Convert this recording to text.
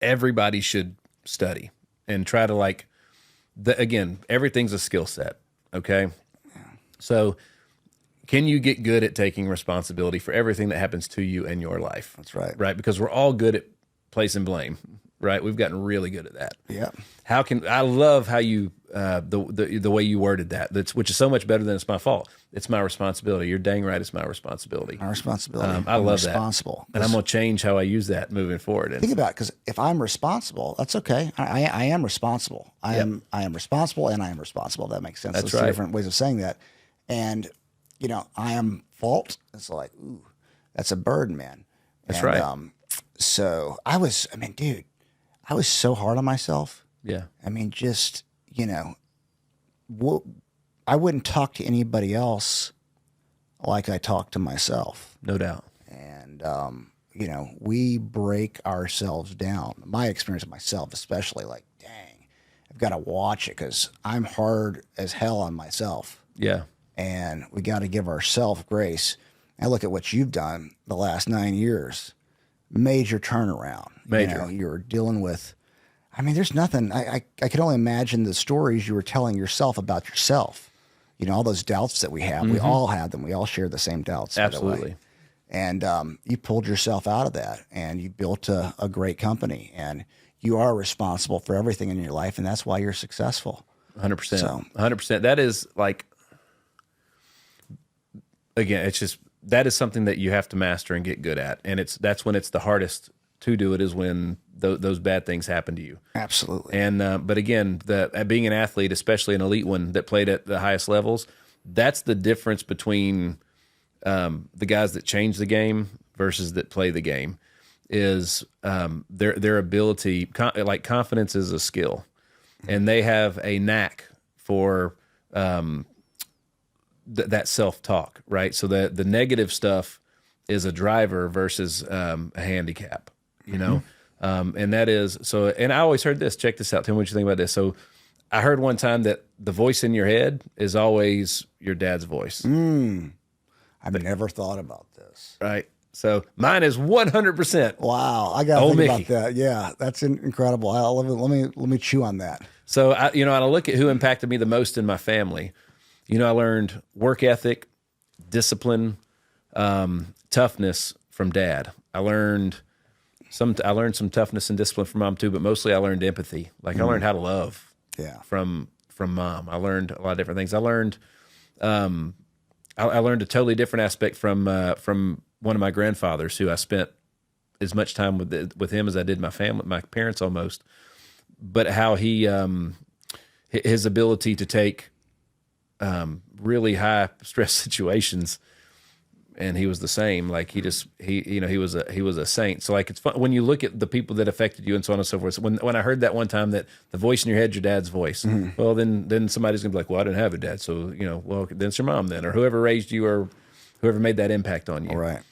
everybody should study and try to again, everything's a skill set. Okay. So can you get good at taking responsibility for everything that happens to you in your life? That's right. Right. Because we're all good at placing blame, right? We've gotten really good at that. Yeah. I love how you, the way you worded that, which is so much better than it's my fault. It's my responsibility. You're dang right. It's my responsibility. My responsibility. I love responsible. that. And I'm going to change how I use that moving forward. Think about it, because if I'm responsible, that's okay. I am responsible. I am responsible, and I am responsible. That makes sense. That's Those right. two different ways of saying that. And, I am fault. It's like, ooh, that's a burden, man. That's right. So I was so hard on myself. Yeah. I mean, just, I wouldn't talk to anybody else like I talk to myself. No doubt. And, we break ourselves down. My experience with myself, especially, like, dang, I've got to watch it because I'm hard as hell on myself. Yeah. And we got to give ourselves grace. I look at what you've done the last 9 years. Major turnaround. Major. You're dealing with, there's nothing. I can only imagine the stories you were telling yourself about yourself. All those doubts that we have. We all have them. We all share the same doubts. Absolutely. And you pulled yourself out of that, and you built a great company, and you are responsible for everything in your life, and that's why you're successful. 100%. So, 100%. That is again, that is something that you have to master and get good at. And that's when it's the hardest to do it, is when those bad things happen to you. Absolutely. And but again, being an athlete, especially an elite one that played at the highest levels, that's the difference between the guys that change the game versus that play the game. Is their ability, confidence is a skill, and they have a knack for that self-talk, right? So that the negative stuff is a driver versus a handicap, and that is so. And I always heard this. Check this out. Tell me what you think about this. So I heard one time that the voice in your head is always your dad's voice. I've never thought about this. Right. So mine is 100%. Wow, I got to think about that. Yeah, that's incredible. I love it. Let me chew on that. So I look at who impacted me the most in my family. I learned work ethic, discipline, toughness from dad. I learned some toughness and discipline from mom too, but mostly I learned empathy. I learned how to love. Yeah. From mom. I learned a lot of different things. I learned a totally different aspect from one of my grandfathers, who I spent as much time with him as I did my family, my parents almost. But how his ability to take really high stress situations, and he was the same. He was a saint. So it's fun when you look at the people that affected you and so on and so forth. So when I heard that one time, that the voice in your head, your dad's voice, well, then somebody's gonna be like, well, I didn't have a dad, so well, then it's your mom then, or whoever raised you, or whoever made that impact on you. All right.